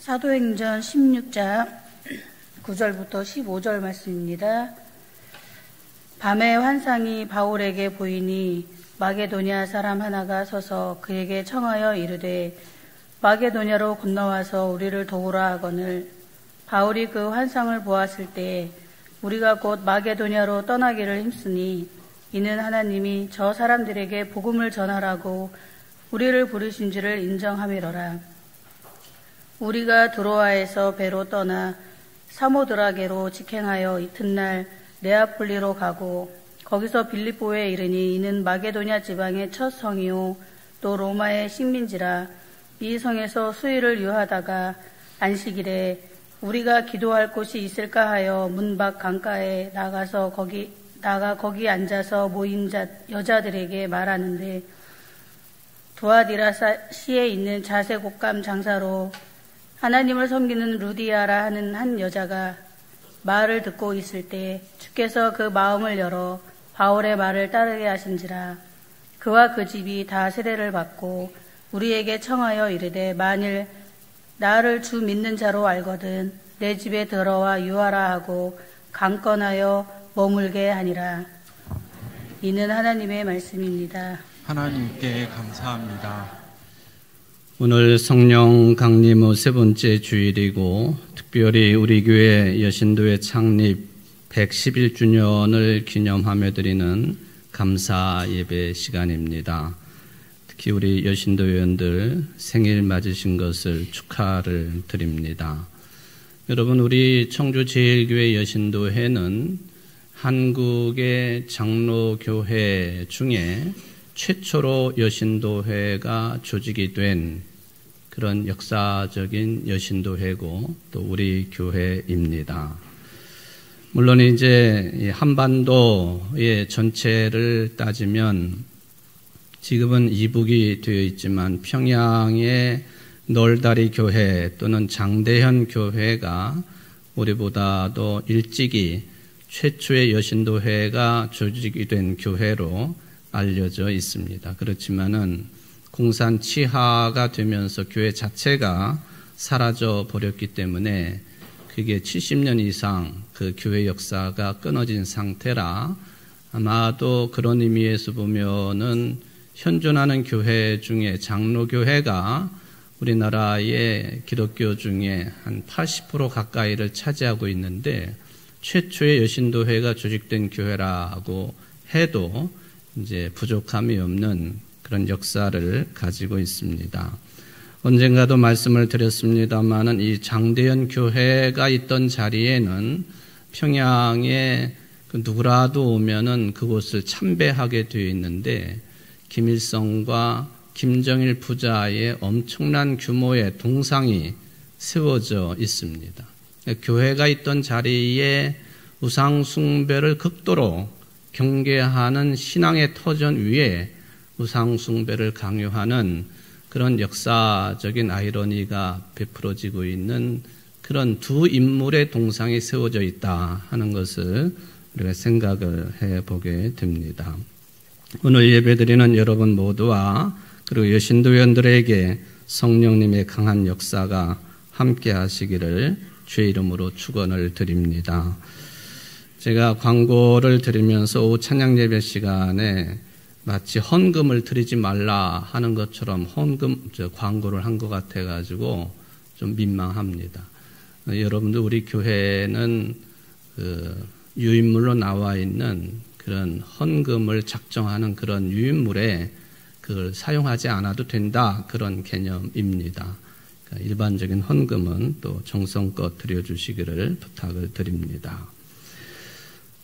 사도행전 16장 9절부터 15절 말씀입니다. 밤에 환상이 바울에게 보이니 마게도냐 사람 하나가 서서 그에게 청하여 이르되 마게도냐로 건너와서 우리를 도우라 하거늘 바울이 그 환상을 보았을 때 우리가 곧 마게도냐로 떠나기를 힘쓰니 이는 하나님이 저 사람들에게 복음을 전하라고 우리를 부르신 줄을 인정함이로라. 우리가 드로아에서 배로 떠나 사모드라게로 직행하여 이튿날 네아폴리로 가고 거기서 빌립보에 이르니 이는 마게도냐 지방의 첫 성이요 또 로마의 식민지라. 이 성에서 수일을 유하다가 안식일에 우리가 기도할 곳이 있을까 하여 문 밖 강가에 나가 거기 앉아서 모인 여자들에게 말하는데 두아디라시에 있는 자색 옷감 장사로 하나님을 섬기는 루디아라 하는 한 여자가 말을 듣고 있을 때 주께서 그 마음을 열어 바울의 말을 따르게 하신지라. 그와 그 집이 다 세례를 받고 우리에게 청하여 이르되 만일 나를 주 믿는 자로 알거든 내 집에 들어와 유하라 하고 강권하여 머물게 하니라. 이는 하나님의 말씀입니다. 하나님께 감사합니다. 오늘 성령 강림 후 세 번째 주일이고 특별히 우리 교회 여신도회 창립 111주년을 기념하며 드리는 감사 예배 시간입니다. 특히 우리 여신도회원들 생일 맞으신 것을 축하를 드립니다. 여러분, 우리 청주제일교회 여신도회는 한국의 장로교회 중에 최초로 여신도회가 조직이 된 그런 역사적인 여신도회고 또 우리 교회입니다. 물론 이제 한반도의 전체를 따지면 지금은 이북이 되어 있지만 평양의 널다리 교회 또는 장대현 교회가 우리보다도 일찍이 최초의 여신도회가 조직이 된 교회로 알려져 있습니다. 그렇지만은 공산 치하가 되면서 교회 자체가 사라져 버렸기 때문에 그게 70년 이상 그 교회 역사가 끊어진 상태라 아마도 그런 의미에서 보면은 현존하는 교회 중에 장로교회가 우리나라의 기독교 중에 한 80% 가까이를 차지하고 있는데 최초의 여신도회가 조직된 교회라고 해도 이제 부족함이 없는 그런 역사를 가지고 있습니다. 언젠가도 말씀을 드렸습니다마는 이 장대현 교회가 있던 자리에는 평양에 누구라도 오면은 그곳을 참배하게 되어 있는데 김일성과 김정일 부자의 엄청난 규모의 동상이 세워져 있습니다. 교회가 있던 자리에 우상 숭배를 극도로 경계하는 신앙의 터전 위에 우상 숭배를 강요하는 그런 역사적인 아이러니가 베풀어지고 있는 그런 두 인물의 동상이 세워져 있다 하는 것을 우리가 생각을 해보게 됩니다. 오늘 예배드리는 여러분 모두와 그리고 여신도회원들에게 성령님의 강한 역사가 함께 하시기를 주의 이름으로 축원을 드립니다. 제가 광고를 드리면서 오후 찬양 예배 시간에 마치 헌금을 드리지 말라 하는 것처럼 광고를 한 것 같아가지고 좀 민망합니다. 여러분들 우리 교회는 유인물로 나와 있는 그런 헌금을 작정하는 그런 유인물에 그걸 사용하지 않아도 된다 그런 개념입니다. 그러니까 일반적인 헌금은 또 정성껏 드려주시기를 부탁을 드립니다.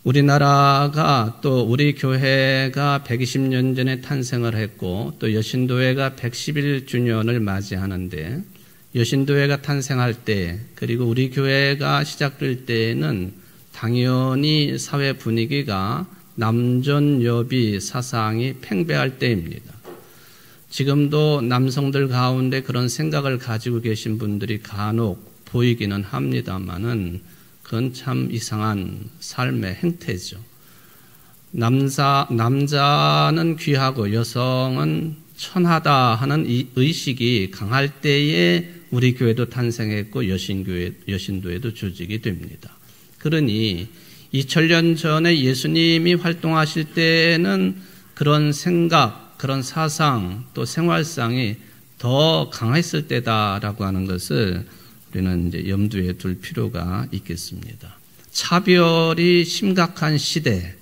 우리나라가 또 우리 교회가 120년 전에 탄생을 했고 또 여신도회가 111주년을 맞이하는데 여신도회가 탄생할 때 그리고 우리 교회가 시작될 때에는 당연히 사회 분위기가 남존여비 사상이 팽배할 때입니다. 지금도 남성들 가운데 그런 생각을 가지고 계신 분들이 간혹 보이기는 합니다만은 그건 참 이상한 삶의 행태죠. 남자는 귀하고 여성은 천하다 하는 이 의식이 강할 때에 우리 교회도 탄생했고 여신도에도 조직이 됩니다. 그러니 2000년 전에 예수님이 활동하실 때는 그런 생각, 그런 사상, 또 생활상이 더 강했을 때다라고 하는 것을 우리는 이제 염두에 둘 필요가 있겠습니다. 차별이 심각한 시대,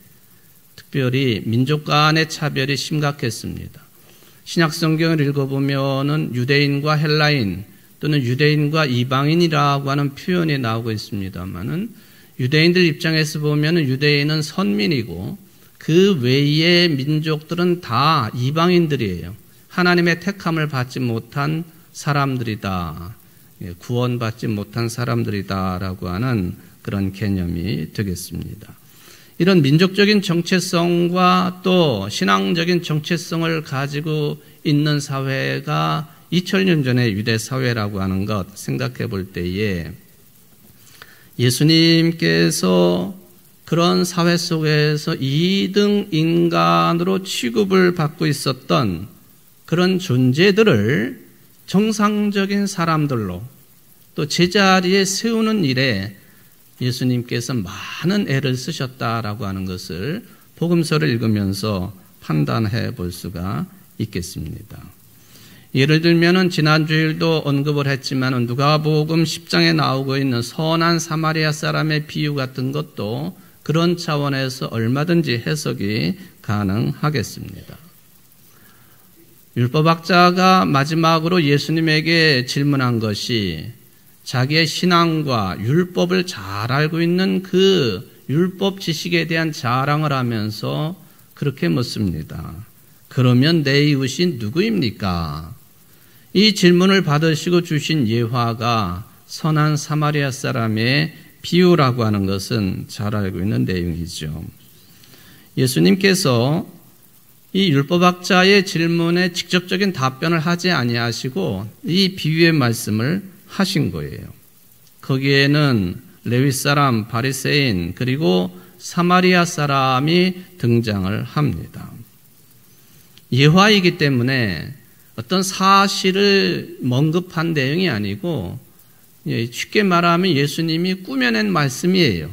특별히 민족 간의 차별이 심각했습니다. 신약 성경을 읽어보면은 유대인과 헬라인 또는 유대인과 이방인이라고 하는 표현이 나오고 있습니다만은 유대인들 입장에서 보면은 유대인은 선민이고 그 외의 민족들은 다 이방인들이에요. 하나님의 택함을 받지 못한 사람들이다. 구원받지 못한 사람들이다라고 하는 그런 개념이 되겠습니다. 이런 민족적인 정체성과 또 신앙적인 정체성을 가지고 있는 사회가 2000년 전의 유대 사회라고 하는 것 생각해 볼 때에 예수님께서 그런 사회 속에서 2등 인간으로 취급을 받고 있었던 그런 존재들을 정상적인 사람들로 또 제자리에 세우는 일에 예수님께서 많은 애를 쓰셨다라고 하는 것을 복음서를 읽으면서 판단해 볼 수가 있겠습니다. 예를 들면은 지난 주일도 언급을 했지만 누가복음 10장에 나오고 있는 선한 사마리아 사람의 비유 같은 것도 그런 차원에서 얼마든지 해석이 가능하겠습니다. 율법학자가 마지막으로 예수님에게 질문한 것이 자기의 신앙과 율법을 잘 알고 있는 그 율법 지식에 대한 자랑을 하면서 그렇게 묻습니다. 그러면 내 이웃이 누구입니까? 이 질문을 받으시고 주신 예화가 선한 사마리아 사람의 비유라고 하는 것은 잘 알고 있는 내용이죠. 예수님께서 이 율법학자의 질문에 직접적인 답변을 하지 아니하시고 이 비유의 말씀을 하신 거예요. 거기에는 레위 사람, 바리새인 그리고 사마리아 사람이 등장을 합니다. 예화이기 때문에 어떤 사실을 언급한 내용이 아니고 쉽게 말하면 예수님이 꾸며낸 말씀이에요.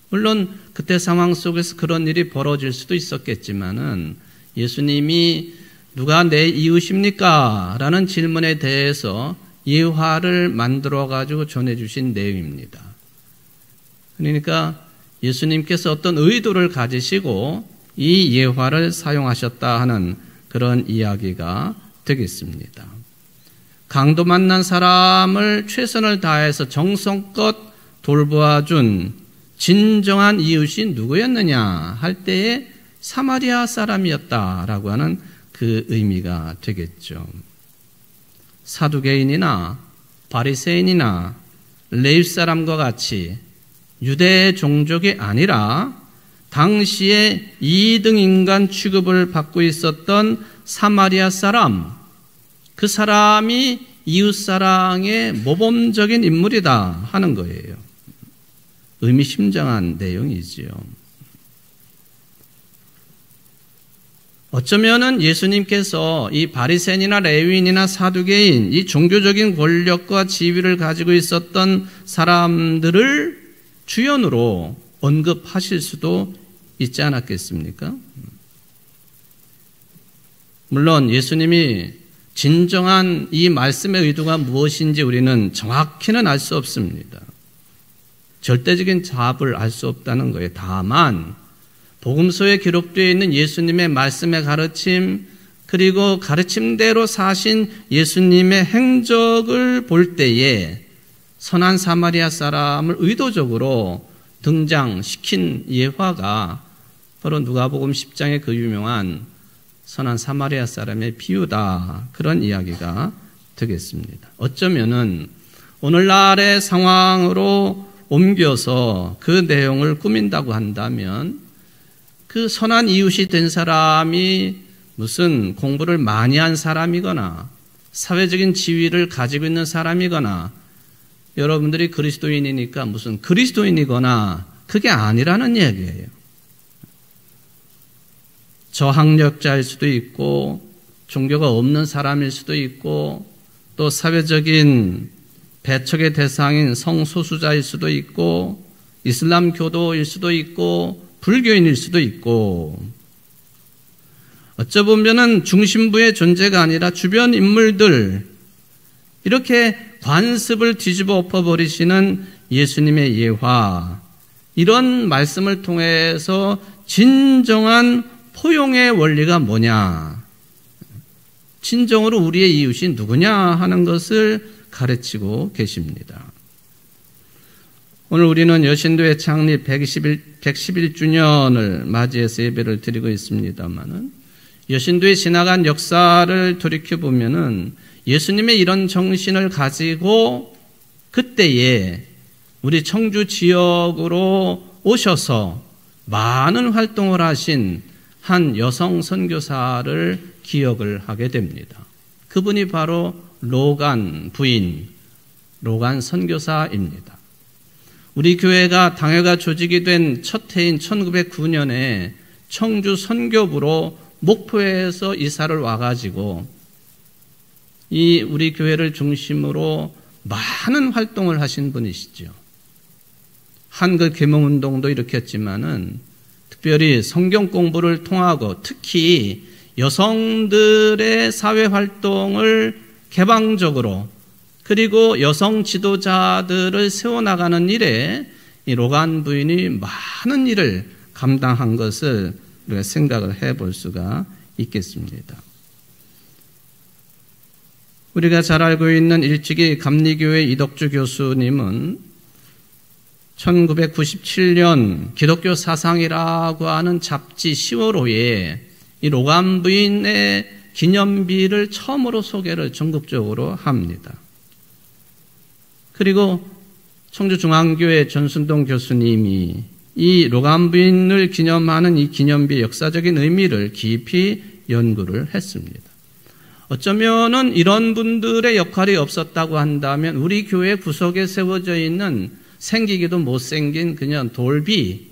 물론 그때 상황 속에서 그런 일이 벌어질 수도 있었겠지만은 예수님이 누가 내 이웃입니까? 라는 질문에 대해서 예화를 만들어 가지고 전해주신 내용입니다. 그러니까 예수님께서 어떤 의도를 가지시고 이 예화를 사용하셨다 하는 그런 이야기가 되겠습니다. 강도 만난 사람을 최선을 다해서 정성껏 돌보아준 진정한 이웃이 누구였느냐 할 때에 사마리아 사람이었다라고 하는 그 의미가 되겠죠. 사두개인이나 바리새인이나 레위 사람과 같이 유대 종족이 아니라 당시에 2등 인간 취급을 받고 있었던 사마리아 사람, 그 사람이 이웃사랑의 모범적인 인물이다 하는 거예요. 의미심장한 내용이지요. 어쩌면은 예수님께서 이 바리새인이나 레위인이나 사두개인, 이 종교적인 권력과 지위를 가지고 있었던 사람들을 주연으로 언급하실 수도 있지 않았겠습니까? 물론 예수님이 진정한 이 말씀의 의도가 무엇인지 우리는 정확히는 알 수 없습니다. 절대적인 답을 알 수 없다는 거예요. 다만 복음서에 기록되어 있는 예수님의 말씀의 가르침 그리고 가르침대로 사신 예수님의 행적을 볼 때에 선한 사마리아 사람을 의도적으로 등장시킨 예화가 바로 누가복음 10장의 그 유명한 선한 사마리아 사람의 비유다. 그런 이야기가 되겠습니다. 어쩌면은 오늘날의 상황으로 옮겨서 그 내용을 꾸민다고 한다면 그 선한 이웃이 된 사람이 무슨 공부를 많이 한 사람이거나 사회적인 지위를 가지고 있는 사람이거나 여러분들이 그리스도인이니까 무슨 그리스도인이거나 그게 아니라는 얘기예요. 저학력자일 수도 있고 종교가 없는 사람일 수도 있고 또 사회적인 배척의 대상인 성소수자일 수도 있고 이슬람 교도일 수도 있고 불교인일 수도 있고 어쩌보면은 중심부의 존재가 아니라 주변 인물들 이렇게 관습을 뒤집어 엎어버리시는 예수님의 예화 이런 말씀을 통해서 진정한 포용의 원리가 뭐냐 진정으로 우리의 이웃이 누구냐 하는 것을 가르치고 계십니다. 오늘 우리는 여신도의 창립 111주년을 맞이해서 예배를 드리고 있습니다만은 여신도에 지나간 역사를 돌이켜보면은 예수님의 이런 정신을 가지고 그때에 우리 청주 지역으로 오셔서 많은 활동을 하신 한 여성 선교사를 기억을 하게 됩니다. 그분이 바로 로간 부인, 로간 선교사입니다. 우리 교회가 당회가 조직이 된 첫 해인 1909년에 청주 선교부로 목포에서 이사를 와가지고 이 우리 교회를 중심으로 많은 활동을 하신 분이시죠. 한글 계몽운동도 일으켰지만은 특별히 성경 공부를 통하고 특히 여성들의 사회활동을 개방적으로 그리고 여성 지도자들을 세워나가는 일에 이 로간 부인이 많은 일을 감당한 것을 우리가 생각을 해볼 수가 있겠습니다. 우리가 잘 알고 있는 일찍이 감리교회 이덕주 교수님은 1997년 기독교 사상이라고 하는 잡지 10월호에 이 로간 부인의 기념비를 처음으로 소개를 전국적으로 합니다. 그리고 청주중앙교회 전순동 교수님이 이 로간 부인을 기념하는 이 기념비의 역사적인 의미를 깊이 연구를 했습니다. 어쩌면은 이런 분들의 역할이 없었다고 한다면 우리 교회 구석에 세워져 있는 생기기도 못생긴 그냥 돌비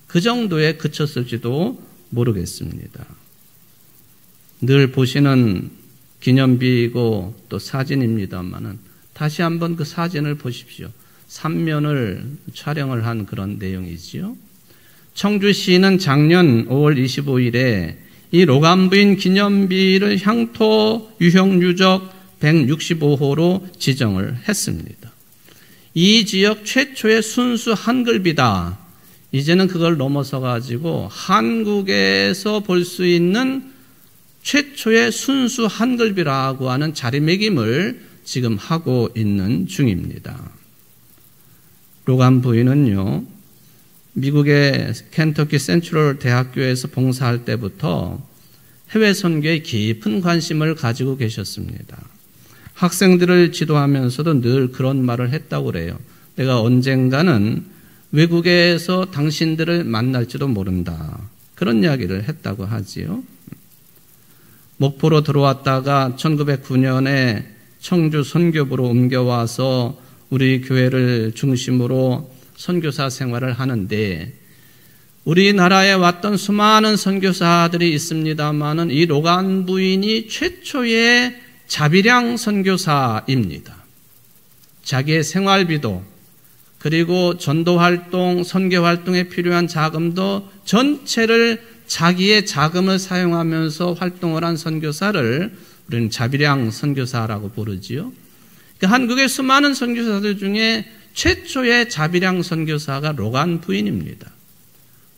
그 정도에 그쳤을지도 모르겠습니다. 늘 보시는 기념비이고 또 사진입니다만은 다시 한번 그 사진을 보십시오. 3면을 촬영을 한 그런 내용이지요. 청주시는 작년 5월 25일에 이 로간 부인 기념비를 향토 유형 유적 165호로 지정을 했습니다. 이 지역 최초의 순수 한글비다. 이제는 그걸 넘어서 가지고 한국에서 볼 수 있는 최초의 순수 한글비라고 하는 자리매김을 지금 하고 있는 중입니다. 로간 부인은요, 미국의 켄터키 센트럴 대학교에서 봉사할 때부터 해외 선교에 깊은 관심을 가지고 계셨습니다. 학생들을 지도하면서도 늘 그런 말을 했다고 그래요. 내가 언젠가는 외국에서 당신들을 만날지도 모른다. 그런 이야기를 했다고 하지요. 목포로 들어왔다가 1909년에 청주 선교부로 옮겨와서 우리 교회를 중심으로 선교사 생활을 하는데 우리나라에 왔던 수많은 선교사들이 있습니다마는 이 로간 부인이 최초의 자비량 선교사입니다. 자기의 생활비도 그리고 전도활동, 선교활동에 필요한 자금도 전체를 자기의 자금을 사용하면서 활동을 한 선교사를 우리는 자비량 선교사라고 부르지요. 그러니까 한국의 수많은 선교사들 중에 최초의 자비량 선교사가 로간 부인입니다.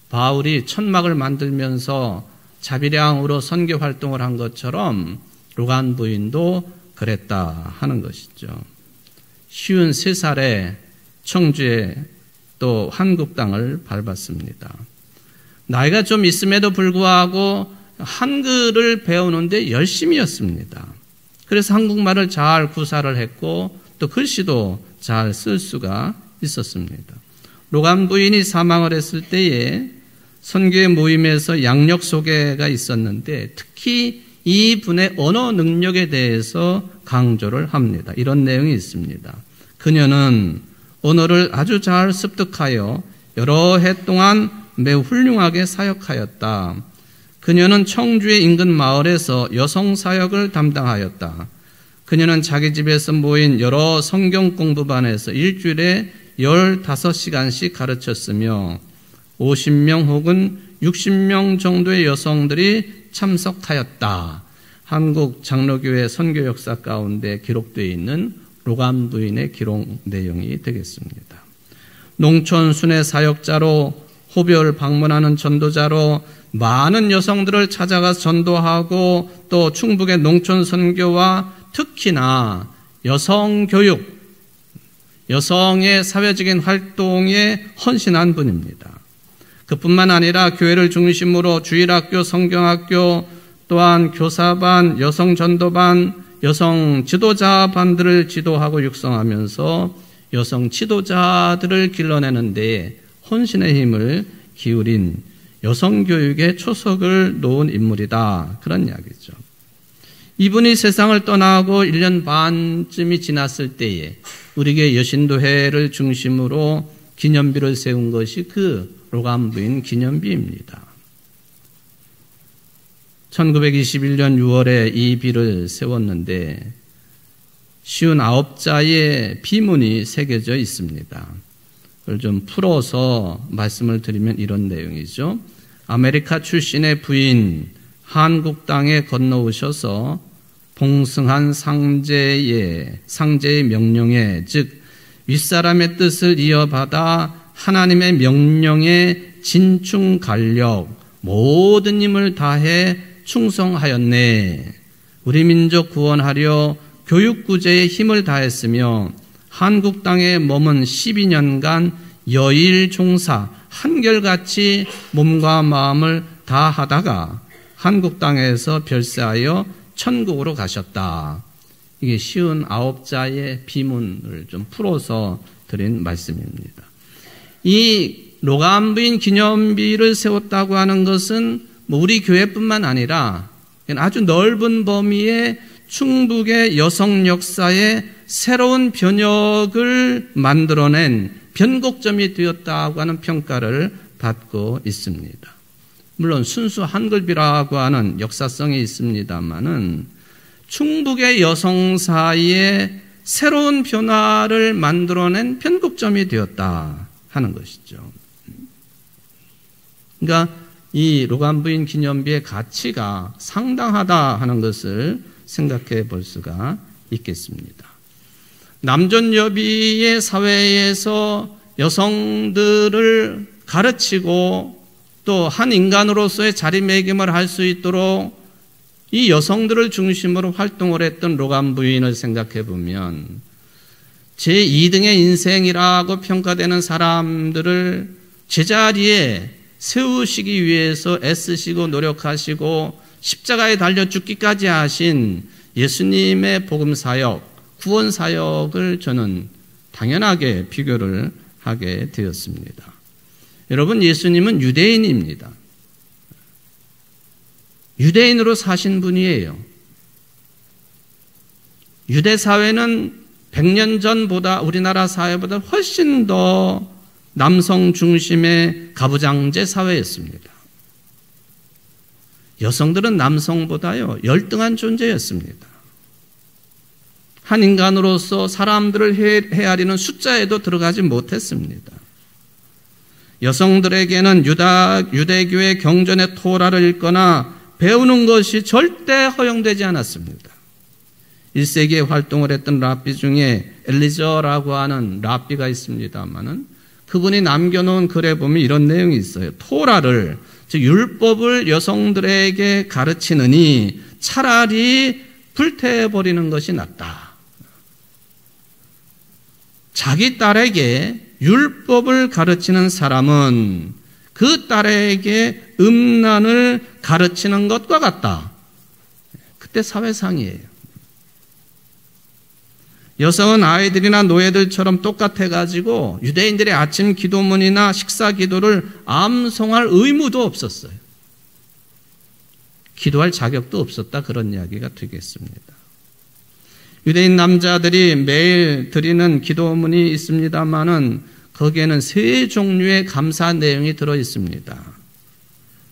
바울이 천막을 만들면서 자비량으로 선교 활동을 한 것처럼 로간 부인도 그랬다 하는 것이죠. 53살에 청주에 또 한국 땅을 밟았습니다. 나이가 좀 있음에도 불구하고 한글을 배우는데 열심이었습니다. 그래서 한국말을 잘 구사를 했고 또 글씨도 잘 쓸 수가 있었습니다. 로간 부인이 사망을 했을 때에 선교의 모임에서 양력 소개가 있었는데 특히 이 분의 언어 능력에 대해서 강조를 합니다. 이런 내용이 있습니다. 그녀는 언어를 아주 잘 습득하여 여러 해 동안 매우 훌륭하게 사역하였다. 그녀는 청주의 인근 마을에서 여성 사역을 담당하였다. 그녀는 자기 집에서 모인 여러 성경 공부반에서 일주일에 15시간씩 가르쳤으며 50명 혹은 60명 정도의 여성들이 참석하였다. 한국 장로교회 선교 역사 가운데 기록되어 있는 로감 부인의 기록 내용이 되겠습니다. 농촌 순회 사역자로 호별 방문하는 전도자로 많은 여성들을 찾아가서 전도하고 또 충북의 농촌 선교와 특히나 여성 교육, 여성의 사회적인 활동에 헌신한 분입니다. 그뿐만 아니라 교회를 중심으로 주일학교, 성경학교, 또한 교사반, 여성 전도반, 여성 지도자반들을 지도하고 육성하면서 여성 지도자들을 길러내는 데 혼신의 힘을 기울인 여성교육의 초석을 놓은 인물이다. 그런 이야기죠. 이분이 세상을 떠나고 1년 반쯤이 지났을 때에 우리에게 여신도회를 중심으로 기념비를 세운 것이 그 로감 부인 기념비입니다. 1921년 6월에 이 비를 세웠는데 59자의 비문이 새겨져 있습니다. 그걸 좀 풀어서 말씀을 드리면 이런 내용이죠. 아메리카 출신의 부인 한국 땅에 건너오셔서 봉승한 상제의 명령에, 즉 윗사람의 뜻을 이어받아 하나님의 명령에 진충 간력 모든 힘을 다해 충성하였네. 우리 민족 구원하려 교육구제에 힘을 다했으며 한국 땅에 머문 12년간 여일 종사 한결같이 몸과 마음을 다하다가 한국 땅에서 별세하여 천국으로 가셨다. 이게 59자의 비문을 좀 풀어서 드린 말씀입니다. 이 로감 부인 기념비를 세웠다고 하는 것은 우리 교회뿐만 아니라 아주 넓은 범위의 충북의 여성 역사에 새로운 변혁을 만들어낸 변곡점이 되었다고 하는 평가를 받고 있습니다. 물론 순수 한글비라고 하는 역사성이 있습니다만은 충북의 여성사에 새로운 변화를 만들어낸 변곡점이 되었다 하는 것이죠. 그러니까 이 로감 부인 기념비의 가치가 상당하다 하는 것을 생각해 볼 수가 있겠습니다. 남존여비의 사회에서 여성들을 가르치고 또 한 인간으로서의 자리매김을 할 수 있도록 이 여성들을 중심으로 활동을 했던 로감 부인을 생각해 보면 제2등의 인생이라고 평가되는 사람들을 제자리에 세우시기 위해서 애쓰시고 노력하시고 십자가에 달려 죽기까지 하신 예수님의 복음사역, 구원사역을 저는 당연하게 비교를 하게 되었습니다. 여러분, 예수님은 유대인입니다. 유대인으로 사신 분이에요. 유대 사회는 100년 전보다 우리나라 사회보다 훨씬 더 남성 중심의 가부장제 사회였습니다. 여성들은 남성보다요 열등한 존재였습니다. 한 인간으로서 사람들을 헤아리는 숫자에도 들어가지 못했습니다. 여성들에게는 유대교의 경전의 토라를 읽거나 배우는 것이 절대 허용되지 않았습니다. 1세기에 활동을 했던 랍비 중에 엘리저라고 하는 랍비가 있습니다만은 그분이 남겨놓은 글에 보면 이런 내용이 있어요. 토라를, 즉 율법을 여성들에게 가르치느니 차라리 불태워버리는 것이 낫다. 자기 딸에게 율법을 가르치는 사람은 그 딸에게 음란을 가르치는 것과 같다. 그때 사회상이에요. 여성은 아이들이나 노예들처럼 똑같아가지고 유대인들의 아침 기도문이나 식사 기도를 암송할 의무도 없었어요. 기도할 자격도 없었다. 그런 이야기가 되겠습니다. 유대인 남자들이 매일 드리는 기도문이 있습니다만은 거기에는 3종류의 감사 내용이 들어 있습니다.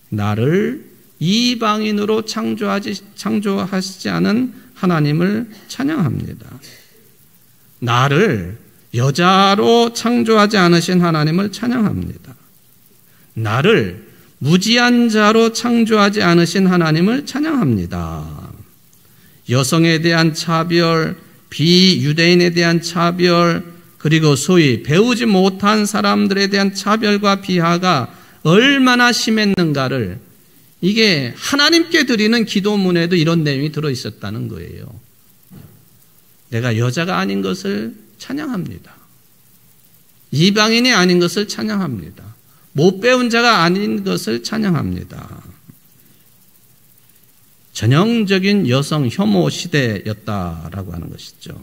나를 이방인으로 창조하시지 않은 하나님을 찬양합니다. 나를 여자로 창조하지 않으신 하나님을 찬양합니다. 나를 무지한 자로 창조하지 않으신 하나님을 찬양합니다. 여성에 대한 차별, 비유대인에 대한 차별, 그리고 소위 배우지 못한 사람들에 대한 차별과 비하가 얼마나 심했는가를, 이게 하나님께 드리는 기도문에도 이런 내용이 들어있었다는 거예요. 내가 여자가 아닌 것을 찬양합니다. 이방인이 아닌 것을 찬양합니다. 못 배운 자가 아닌 것을 찬양합니다. 전형적인 여성 혐오 시대였다라고 하는 것이죠.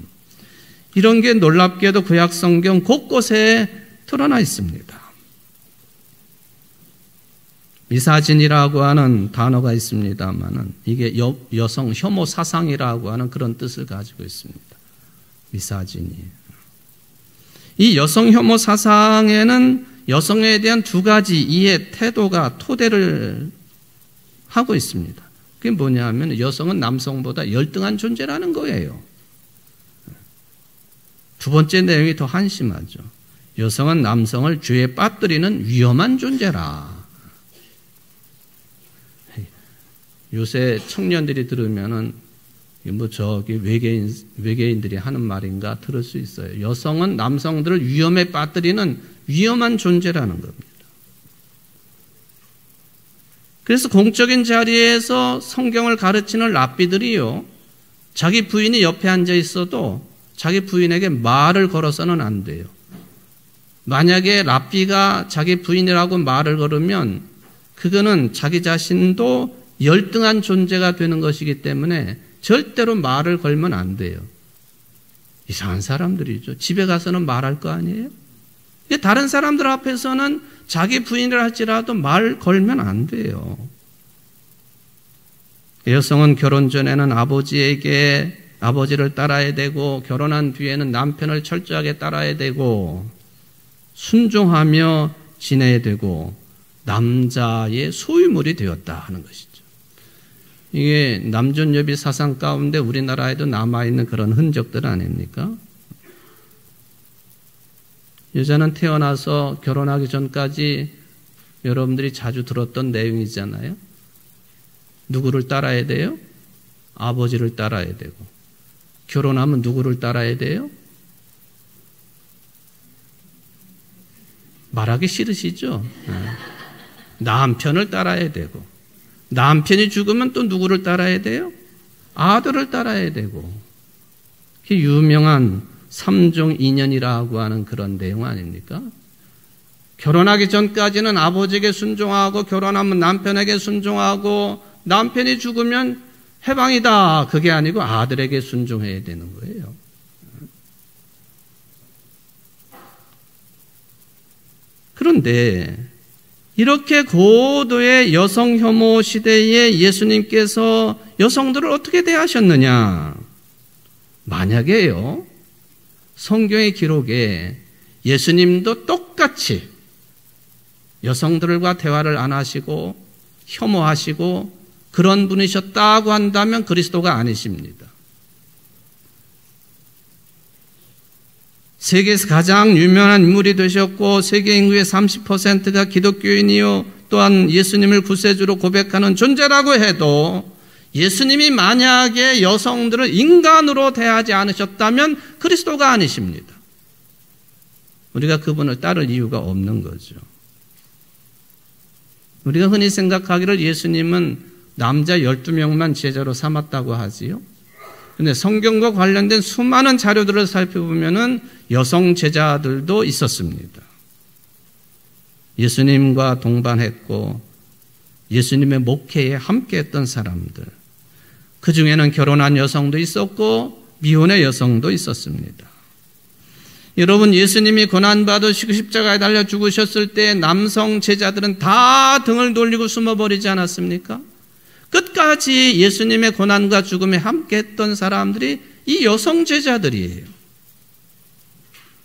이런 게 놀랍게도 구약 성경 곳곳에 드러나 있습니다. 미사진이라고 하는 단어가 있습니다만은 이게 여성 혐오 사상이라고 하는 그런 뜻을 가지고 있습니다. 미사진이. 이 여성 혐오 사상에는 여성에 대한 두 가지 이해 태도가 토대를 하고 있습니다. 그게 뭐냐면 여성은 남성보다 열등한 존재라는 거예요. 두 번째 내용이 더 한심하죠. 여성은 남성을 죄에 빠뜨리는 위험한 존재라. 요새 청년들이 들으면은 뭐 저기 외계인들이 하는 말인가 들을 수 있어요. 여성은 남성들을 위험에 빠뜨리는 위험한 존재라는 겁니다. 그래서 공적인 자리에서 성경을 가르치는 랍비들이요, 자기 부인이 옆에 앉아 있어도 자기 부인에게 말을 걸어서는 안 돼요. 만약에 랍비가 자기 부인이라고 말을 걸으면 그거는 자기 자신도 열등한 존재가 되는 것이기 때문에 절대로 말을 걸면 안 돼요. 이상한 사람들이죠. 집에 가서는 말할 거 아니에요? 다른 사람들 앞에서는 자기 부인을 할지라도 말 걸면 안 돼요. 여성은 결혼 전에는 아버지를 따라야 되고, 결혼한 뒤에는 남편을 철저하게 따라야 되고, 순종하며 지내야 되고, 남자의 소유물이 되었다 하는 것이죠. 이게 남존여비 사상 가운데 우리나라에도 남아있는 그런 흔적들 아닙니까? 여자는 태어나서 결혼하기 전까지 여러분들이 자주 들었던 내용이잖아요. 누구를 따라야 돼요? 아버지를 따라야 되고. 결혼하면 누구를 따라야 돼요? 말하기 싫으시죠? 남편을 따라야 되고. 남편이 죽으면 또 누구를 따라야 돼요? 아들을 따라야 되고. 그게 유명한 삼종 인연이라고 하는 그런 내용 아닙니까? 결혼하기 전까지는 아버지에게 순종하고, 결혼하면 남편에게 순종하고, 남편이 죽으면 해방이다. 그게 아니고 아들에게 순종해야 되는 거예요. 그런데 이렇게 고도의 여성 혐오 시대에 예수님께서 여성들을 어떻게 대하셨느냐? 만약에요, 성경의 기록에 예수님도 똑같이 여성들과 대화를 안 하시고 혐오하시고 그런 분이셨다고 한다면 그리스도가 아니십니다. 세계에서 가장 유명한 인물이 되셨고 세계 인구의 30%가 기독교인이요, 또한 예수님을 구세주로 고백하는 존재라고 해도 예수님이 만약에 여성들을 인간으로 대하지 않으셨다면 그리스도가 아니십니다. 우리가 그분을 따를 이유가 없는 거죠. 우리가 흔히 생각하기를 예수님은 남자 12명만 제자로 삼았다고 하지요. 그런데 성경과 관련된 수많은 자료들을 살펴보면은 여성 제자들도 있었습니다. 예수님과 동반했고 예수님의 목회에 함께했던 사람들, 그 중에는 결혼한 여성도 있었고 미혼의 여성도 있었습니다. 여러분, 예수님이 고난받으시고 십자가에 달려 죽으셨을 때 남성 제자들은 다 등을 돌리고 숨어버리지 않았습니까? 끝까지 예수님의 고난과 죽음에 함께했던 사람들이 이 여성 제자들이에요.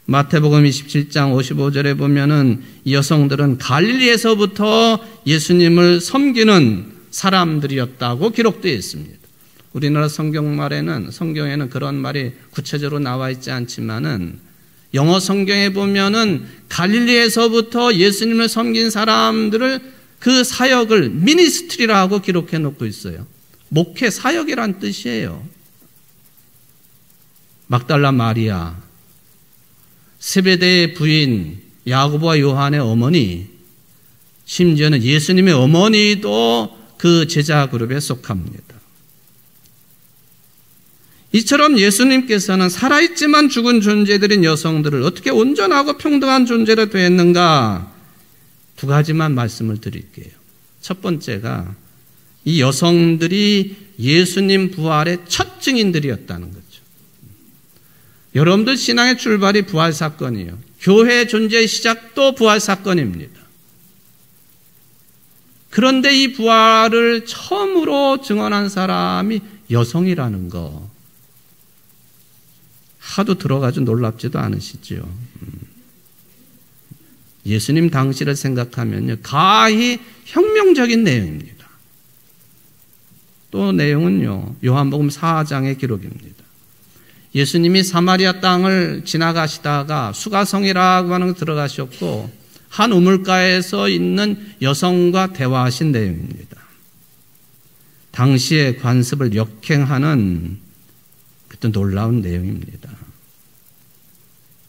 마태복음 27장 55절에 보면은 이 여성들은 갈릴리에서부터 예수님을 섬기는 사람들이었다고 기록되어 있습니다. 우리나라 성경에는 그런 말이 구체적으로 나와 있지 않지만은 영어 성경에 보면은 갈릴리에서부터 예수님을 섬긴 사람들을 그 사역을 미니스트리라고 기록해 놓고 있어요. 목회 사역이란 뜻이에요. 막달라 마리아, 세베대의 부인 야고보와 요한의 어머니, 심지어는 예수님의 어머니도 그 제자 그룹에 속합니다. 이처럼 예수님께서는 살아있지만 죽은 존재들인 여성들을 어떻게 온전하고 평등한 존재로 대했는가? 두 가지만 말씀을 드릴게요. 첫 번째가 이 여성들이 예수님 부활의 첫 증인들이었다는 거죠. 여러분들 신앙의 출발이 부활 사건이에요. 교회 존재의 시작도 부활 사건입니다. 그런데 이 부활을 처음으로 증언한 사람이 여성이라는 거. 하도 들어가지고 놀랍지도 않으시죠. 예수님 당시를 생각하면요, 가히 혁명적인 내용입니다. 또 내용은요, 요한복음 4장의 기록입니다. 예수님이 사마리아 땅을 지나가시다가 수가성이라고 하는 거 들어가셨고 한 우물가에서 있는 여성과 대화하신 내용입니다. 당시의 관습을 역행하는 그때 놀라운 내용입니다.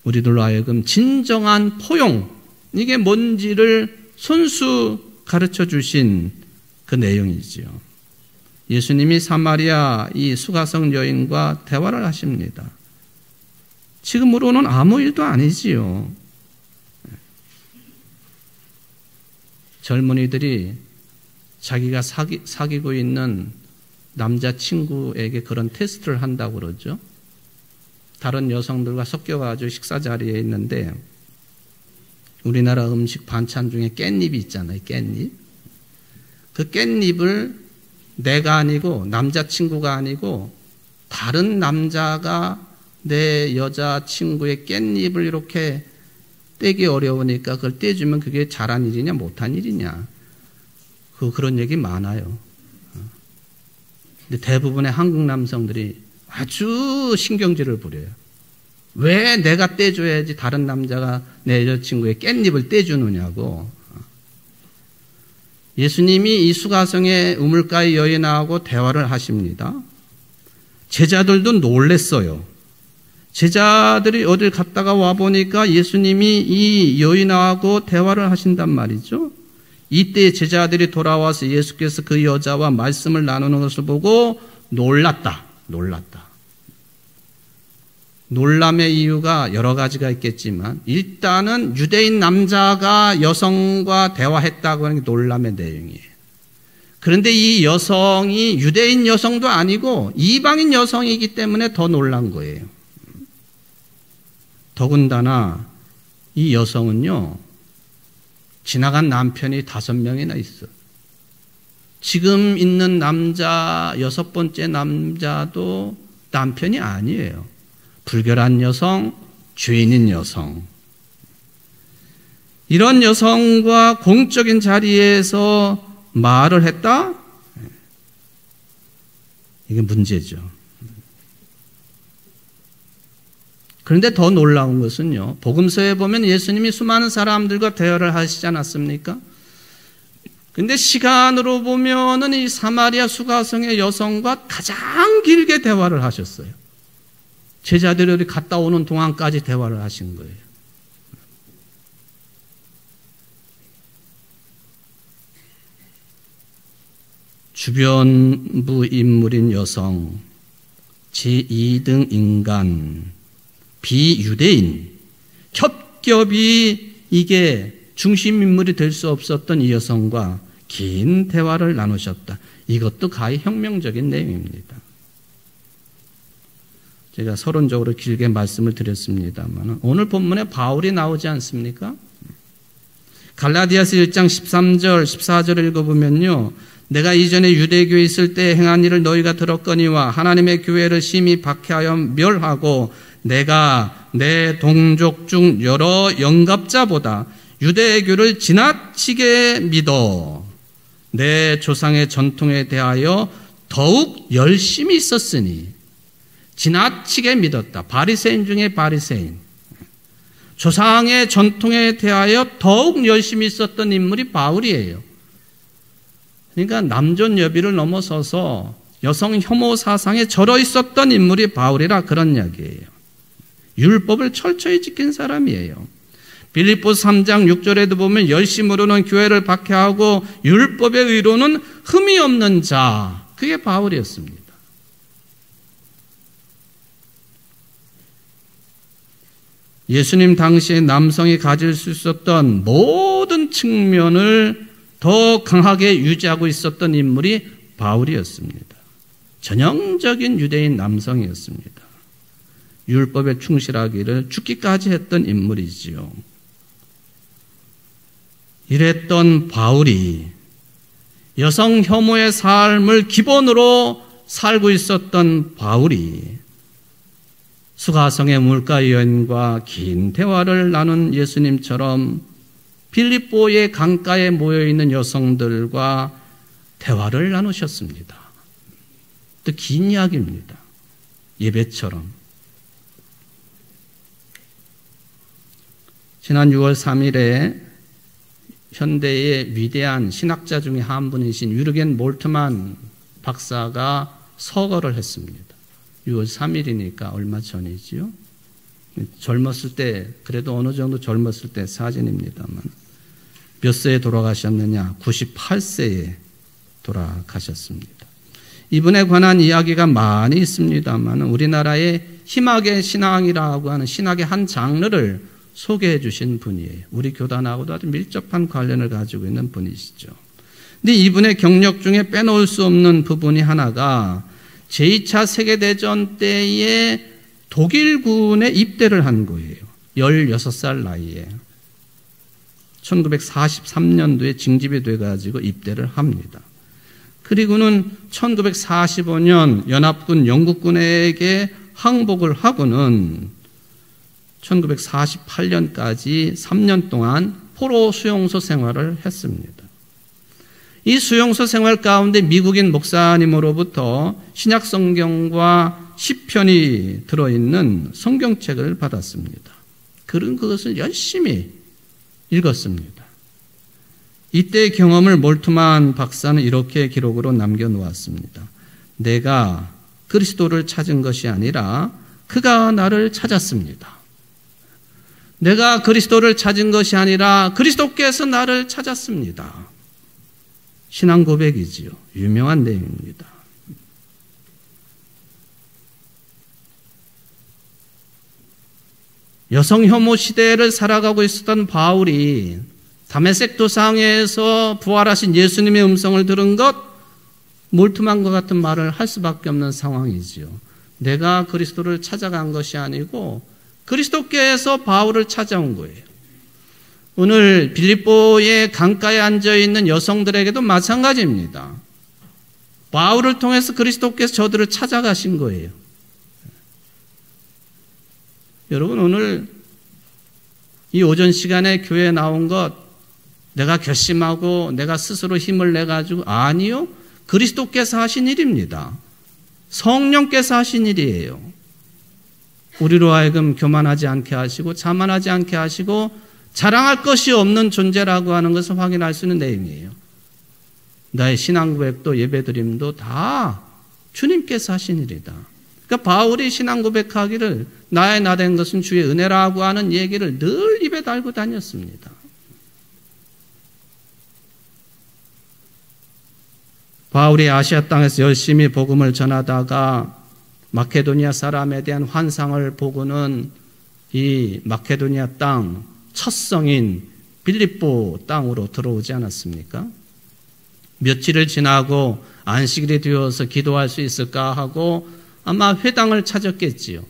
우리들로 하여금 진정한 포용, 이게 뭔지를 손수 가르쳐 주신 그 내용이지요. 예수님이 사마리아 이 수가성 여인과 대화를 하십니다. 지금으로는 아무 일도 아니지요. 젊은이들이 자기가 사귀고 있는 남자친구에게 그런 테스트를 한다고 그러죠. 다른 여성들과 섞여가지고 식사 자리에 있는데 우리나라 음식 반찬 중에 깻잎이 있잖아요. 깻잎. 그 깻잎을 내가 아니고 남자친구가 아니고 다른 남자가 내 여자친구의 깻잎을 이렇게 떼기 어려우니까 그걸 떼주면 그게 잘한 일이냐 못한 일이냐. 그런 얘기 많아요. 근데 대부분의 한국 남성들이 아주 신경질을 부려요. 왜 내가 떼줘야지 다른 남자가 내 여자친구의 깻잎을 떼주느냐고. 예수님이 이 수가성의 우물가의 여인하고 대화를 하십니다. 제자들도 놀랬어요. 제자들이 어딜 갔다가 와보니까 예수님이 이 여인하고 대화를 하신단 말이죠. 이때 제자들이 돌아와서 예수께서 그 여자와 말씀을 나누는 것을 보고 놀랐다. 놀람의 이유가 여러 가지가 있겠지만 일단은 유대인 남자가 여성과 대화했다고 하는 게 놀람의 내용이에요. 그런데 이 여성이 유대인 여성도 아니고 이방인 여성이기 때문에 더 놀란 거예요. 더군다나 이 여성은요, 지나간 남편이 5명이나 있어. 지금 있는 남자 6번째 남자도 남편이 아니에요. 불결한 여성, 죄인인 여성. 이런 여성과 공적인 자리에서 말을 했다? 이게 문제죠. 그런데 더 놀라운 것은요, 복음서에 보면 예수님이 수많은 사람들과 대화를 하시지 않았습니까? 근데 시간으로 보면은 이 사마리아 수가성의 여성과 가장 길게 대화를 하셨어요. 제자들이 어디 갔다 오는 동안까지 대화를 하신 거예요. 주변부 인물인 여성, 제2등 인간, 비유대인, 겹겹이 이게 중심 인물이 될 수 없었던 이 여성과 긴 대화를 나누셨다. 이것도 가히 혁명적인 내용입니다. 제가 서론적으로 길게 말씀을 드렸습니다만 오늘 본문에 바울이 나오지 않습니까? 갈라디아서 1장 13절, 14절을 읽어보면요, 내가 이전에 유대교에 있을 때 행한 일을 너희가 들었거니와 하나님의 교회를 심히 박해하여 멸하고 내가 내 동족 중 여러 영갑자보다 유대교를 지나치게 믿어 내 조상의 전통에 대하여 더욱 열심히 있었으니 지나치게 믿었다. 바리새인 중에 바리새인. 조상의 전통에 대하여 더욱 열심히 있었던 인물이 바울이에요. 그러니까 남존 여비를 넘어서서 여성 혐오 사상에 절어 있었던 인물이 바울이라 그런 이야기예요. 율법을 철저히 지킨 사람이에요. 빌립보서 3장 6절에도 보면 열심으로는 교회를 박해하고 율법의 의로는 흠이 없는 자, 그게 바울이었습니다. 예수님 당시에 남성이 가질 수 있었던 모든 측면을 더 강하게 유지하고 있었던 인물이 바울이었습니다. 전형적인 유대인 남성이었습니다. 율법에 충실하기를 죽기까지 했던 인물이지요. 이랬던 바울이 여성 혐오의 삶을 기본으로 살고 있었던 바울이 수가성의 물가 여인과 긴 대화를 나눈 예수님처럼 빌립보의 강가에 모여있는 여성들과 대화를 나누셨습니다. 또 긴 이야기입니다. 예배처럼. 지난 6월 3일에 현대의 위대한 신학자 중에 한 분이신 유르겐 몰트만 박사가 서거를 했습니다. 6월 3일이니까 얼마 전이지요. 젊었을 때, 그래도 어느 정도 젊었을 때 사진입니다만 몇 세에 돌아가셨느냐? 98세에 돌아가셨습니다. 이분에 관한 이야기가 많이 있습니다만 우리나라의 희망의 신앙이라고 하는 신학의 한 장르를 소개해 주신 분이에요. 우리 교단하고도 아주 밀접한 관련을 가지고 있는 분이시죠. 근데 이분의 경력 중에 빼놓을 수 없는 부분이 하나가 제2차 세계대전 때에 독일군에 입대를 한 거예요. 16살 나이에. 1943년도에 징집이 돼가지고 입대를 합니다. 그리고는 1945년 연합군 영국군에게 항복을 하고는 1948년까지 3년 동안 포로 수용소 생활을 했습니다. 이 수용소 생활 가운데 미국인 목사님으로부터 신약 성경과 시편이 들어있는 성경책을 받았습니다. 그런 그것을 열심히 읽었습니다. 이때의 경험을 몰트만 박사는 이렇게 기록으로 남겨놓았습니다. 내가 그리스도를 찾은 것이 아니라 그가 나를 찾았습니다. 내가 그리스도를 찾은 것이 아니라 그리스도께서 나를 찾았습니다. 신앙 고백이지요. 유명한 내용입니다. 여성 혐오 시대를 살아가고 있었던 바울이 다메섹 도상에서 부활하신 예수님의 음성을 들은 것, 몰트만과 같은 말을 할 수밖에 없는 상황이지요. 내가 그리스도를 찾아간 것이 아니고 그리스도께서 바울을 찾아온 거예요. 오늘 빌립보의 강가에 앉아있는 여성들에게도 마찬가지입니다. 바울을 통해서 그리스도께서 저들을 찾아가신 거예요. 여러분, 오늘 이 오전 시간에 교회에 나온 것 내가 결심하고 내가 스스로 힘을 내가지고, 아니요, 그리스도께서 하신 일입니다. 성령께서 하신 일이에요. 우리로 하여금 교만하지 않게 하시고 자만하지 않게 하시고 자랑할 것이 없는 존재라고 하는 것을 확인할 수 있는 내용이에요. 나의 신앙 고백도 예배드림도 다 주님께서 하신 일이다. 그러니까 바울이 신앙 고백하기를 나의 나 된 것은 주의 은혜라고 하는 얘기를 늘 입에 달고 다녔습니다. 바울이 아시아 땅에서 열심히 복음을 전하다가 마케도니아 사람에 대한 환상을 보고는 이 마케도니아 땅 첫 성인 빌립보 땅으로 들어오지 않았습니까? 며칠을 지나고 안식일이 되어서 기도할 수 있을까 하고 아마 회당을 찾았겠지요.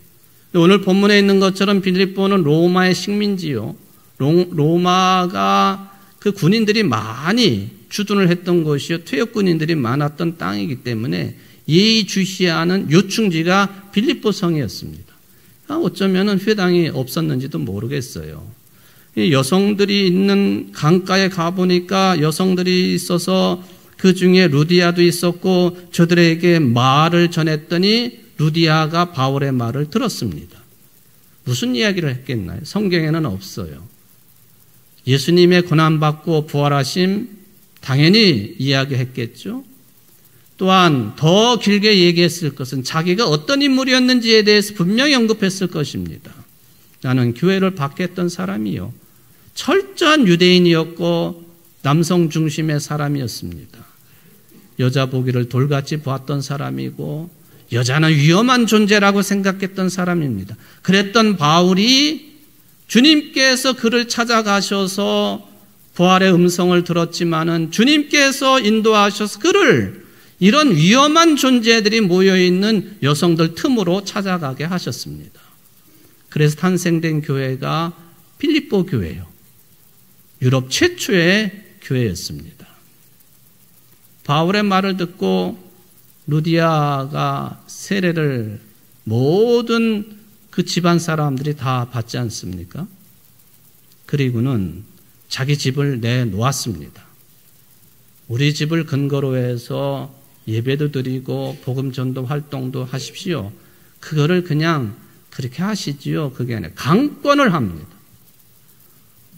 오늘 본문에 있는 것처럼 빌립보는 로마의 식민지요. 로마가 그 군인들이 많이 주둔을 했던 곳이요. 퇴역 군인들이 많았던 땅이기 때문에 예의주시하는 요충지가 빌립보 성이었습니다. 어쩌면 회당이 없었는지도 모르겠어요. 여성들이 있는 강가에 가보니까 여성들이 있어서 그 중에 루디아도 있었고 저들에게 말을 전했더니 루디아가 바울의 말을 들었습니다. 무슨 이야기를 했겠나요? 성경에는 없어요. 예수님의 고난받고 부활하심 당연히 이야기했겠죠. 또한 더 길게 얘기했을 것은 자기가 어떤 인물이었는지에 대해서 분명히 언급했을 것입니다. 나는 교회를 박했던 사람이요. 철저한 유대인이었고 남성 중심의 사람이었습니다. 여자 보기를 돌같이 보았던 사람이고 여자는 위험한 존재라고 생각했던 사람입니다. 그랬던 바울이 주님께서 그를 찾아가셔서 부활의 음성을 들었지만은 주님께서 인도하셔서 그를 이런 위험한 존재들이 모여있는 여성들 틈으로 찾아가게 하셨습니다. 그래서 탄생된 교회가 빌립보 교회예요. 유럽 최초의 교회였습니다. 바울의 말을 듣고 루디아가 세례를 모든 그 집안 사람들이 다 받지 않습니까? 그리고는 자기 집을 내놓았습니다. 우리 집을 근거로 해서 예배도 드리고 복음 전도 활동도 하십시오. 그거를 그냥 그렇게 하시지요. 그게 아니라 강권을 합니다.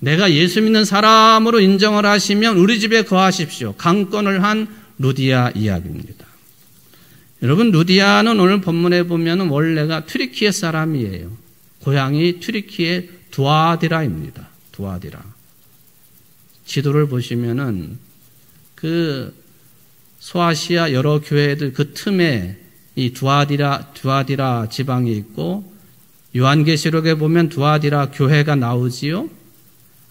내가 예수 믿는 사람으로 인정을 하시면 우리 집에 거하십시오. 강권을 한 루디아 이야기입니다. 여러분, 루디아는 오늘 본문에 보면 원래가 튀르키예 사람이에요. 고향이 튀르키예 두아디라입니다. 두아디라. 지도를 보시면은 그 소아시아 여러 교회들 그 틈에 이 두아디라 지방이 있고 요한계시록에 보면 두아디라 교회가 나오지요.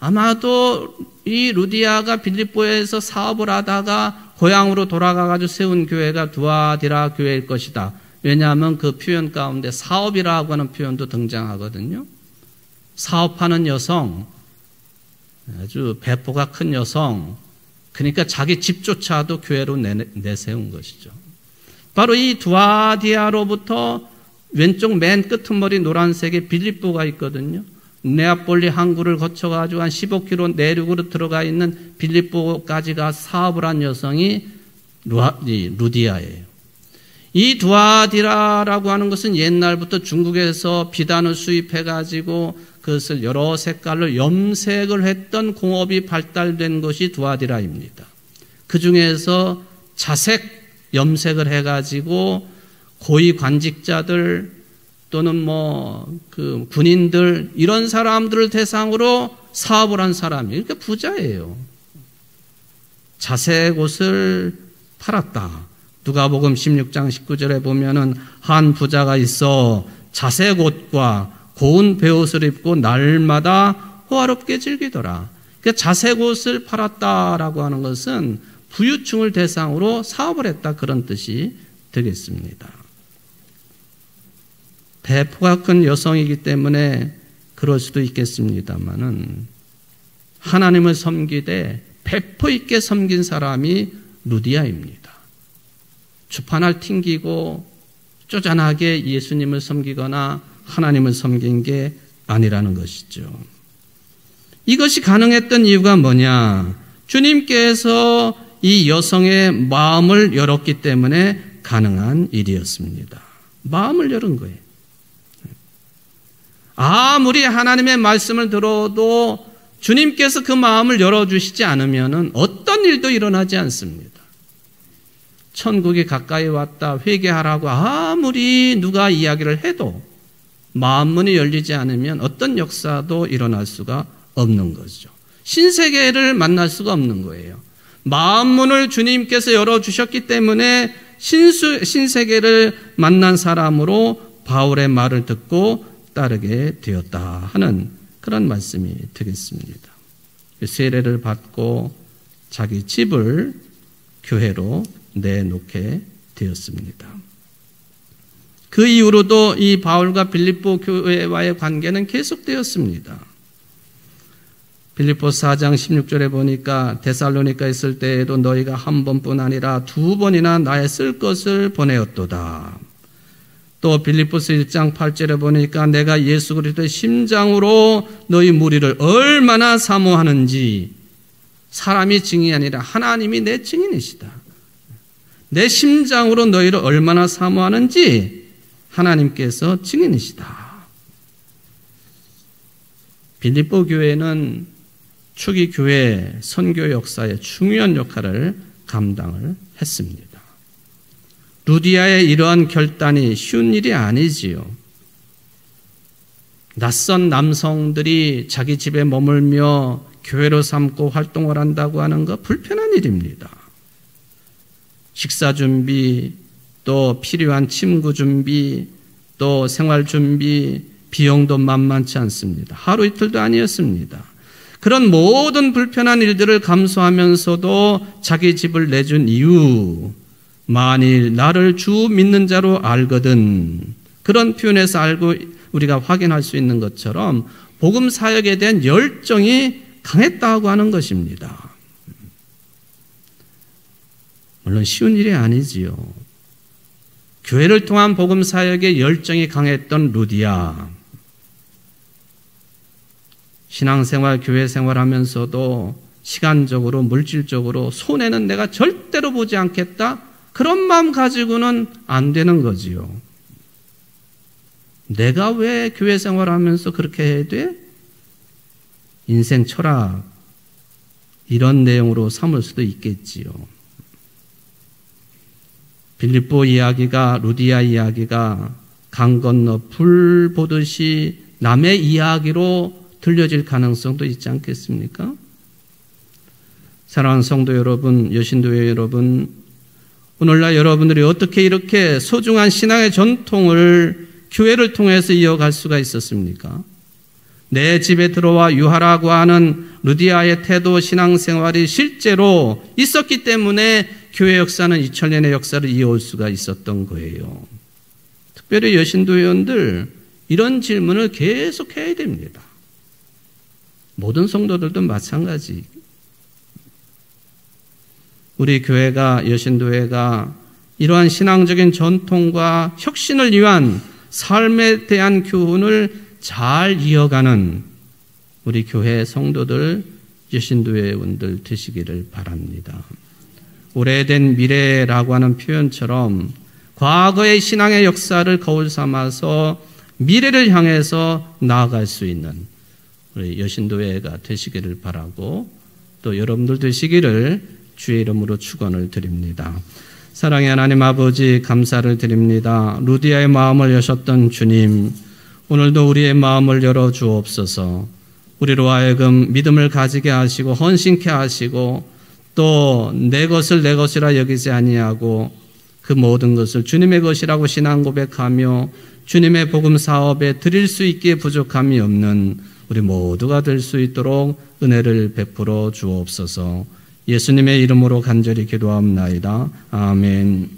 아마도 이 루디아가 빌립보에서 사업을 하다가 고향으로 돌아가가지고 세운 교회가 두아디라 교회일 것이다. 왜냐하면 그 표현 가운데 사업이라고 하는 표현도 등장하거든요. 사업하는 여성, 아주 배포가 큰 여성, 그러니까 자기 집조차도 교회로 내세운 것이죠. 바로 이 두아디아로부터 왼쪽 맨 끄트머리 노란색의 빌립보가 있거든요. 네아폴리 항구를 거쳐가지고 한 15km 내륙으로 들어가 있는 빌립보까지가 사업을 한 여성이 루디아예요. 이 두아디라라고 하는 것은 옛날부터 중국에서 비단을 수입해가지고 그것을 여러 색깔로 염색을 했던 공업이 발달된 것이 두아디라입니다. 그 중에서 자색 염색을 해가지고 고위 관직자들 또는 그 군인들 이런 사람들을 대상으로 사업을 한 사람이 그러니까 부자예요. 자색 옷을 팔았다. 누가복음 16장 19절에 보면은 한 부자가 있어 자색 옷과 고운 베옷을 입고 날마다 호화롭게 즐기더라. 그러니까 자색 옷을 팔았다라고 하는 것은 부유층을 대상으로 사업을 했다 그런 뜻이 되겠습니다. 배포가 큰 여성이기 때문에 그럴 수도 있겠습니다만은 하나님을 섬기되 배포 있게 섬긴 사람이 루디아입니다. 주판을 튕기고 쪼잔하게 예수님을 섬기거나 하나님을 섬긴 게 아니라는 것이죠. 이것이 가능했던 이유가 뭐냐? 주님께서 이 여성의 마음을 열었기 때문에 가능한 일이었습니다. 마음을 열은 거예요. 아무리 하나님의 말씀을 들어도 주님께서 그 마음을 열어주시지 않으면 어떤 일도 일어나지 않습니다. 천국이 가까이 왔다 회개하라고 아무리 누가 이야기를 해도 마음문이 열리지 않으면 어떤 역사도 일어날 수가 없는 거죠. 신세계를 만날 수가 없는 거예요. 마음문을 주님께서 열어주셨기 때문에 신세계를 만난 사람으로 바울의 말을 듣고 따르게 되었다 하는 그런 말씀이 되겠습니다. 세례를 받고 자기 집을 교회로 내놓게 되었습니다. 그 이후로도 이 바울과 빌립보 교회와의 관계는 계속되었습니다. 빌립보서 4장 16절에 보니까 데살로니가 있을 때에도 너희가 한 번뿐 아니라 두 번이나 나의 쓸 것을 보내었도다. 또 빌립보서 1장 8절에 보니까 내가 예수 그리스도의 심장으로 너희 무리를 얼마나 사모하는지 사람이 증인이 아니라 하나님이 내 증인이시다. 내 심장으로 너희를 얼마나 사모하는지 하나님께서 증인이시다. 빌립보 교회는 초기 교회 선교 역사에 중요한 역할을 감당을 했습니다. 루디아의 이러한 결단이 쉬운 일이 아니지요. 낯선 남성들이 자기 집에 머물며 교회로 삼고 활동을 한다고 하는 거 불편한 일입니다. 식사 준비, 또 필요한 침구 준비, 또 생활 준비, 비용도 만만치 않습니다. 하루 이틀도 아니었습니다. 그런 모든 불편한 일들을 감수하면서도 자기 집을 내준 이유, 만일 나를 주 믿는 자로 알거든, 그런 표현에서 알고 우리가 확인할 수 있는 것처럼 복음 사역에 대한 열정이 강했다고 하는 것입니다. 물론 쉬운 일이 아니지요. 교회를 통한 복음 사역에 열정이 강했던 루디아, 신앙생활, 교회 생활하면서도 시간적으로, 물질적으로 손해는 내가 절대로 보지 않겠다, 그런 마음 가지고는 안 되는 거지요. 내가 왜 교회 생활하면서 그렇게 해야 돼? 인생 철학, 이런 내용으로 삼을 수도 있겠지요. 빌립보 이야기가, 루디아 이야기가 강 건너 불 보듯이 남의 이야기로 들려질 가능성도 있지 않겠습니까? 사랑하는 성도 여러분, 여신도회 여러분, 오늘날 여러분들이 어떻게 이렇게 소중한 신앙의 전통을 교회를 통해서 이어갈 수가 있었습니까? 내 집에 들어와 유하라고 하는 루디아의 태도, 신앙생활이 실제로 있었기 때문에 교회 역사는 2000년의 역사를 이어올 수가 있었던 거예요. 특별히 여신도 회원들, 이런 질문을 계속 해야 됩니다. 모든 성도들도 마찬가지. 우리 교회가, 여신도회가 이러한 신앙적인 전통과 혁신을 위한 삶에 대한 교훈을 잘 이어가는 우리 교회 성도들, 여신도회원들 되시기를 바랍니다. 오래된 미래라고 하는 표현처럼 과거의 신앙의 역사를 거울 삼아서 미래를 향해서 나아갈 수 있는 우리 여신도회가 되시기를 바라고, 또 여러분들 되시기를 주의 이름으로 축원을 드립니다. 사랑의 하나님 아버지, 감사를 드립니다. 루디아의 마음을 여셨던 주님, 오늘도 우리의 마음을 열어 주옵소서. 우리로 하여금 믿음을 가지게 하시고 헌신케 하시고, 또 내 것을 내 것이라 여기지 아니하고 그 모든 것을 주님의 것이라고 신앙 고백하며 주님의 복음 사업에 드릴 수 있기에 부족함이 없는 우리 모두가 될 수 있도록 은혜를 베풀어 주옵소서. 예수님의 이름으로 간절히 기도하옵나이다. 아멘.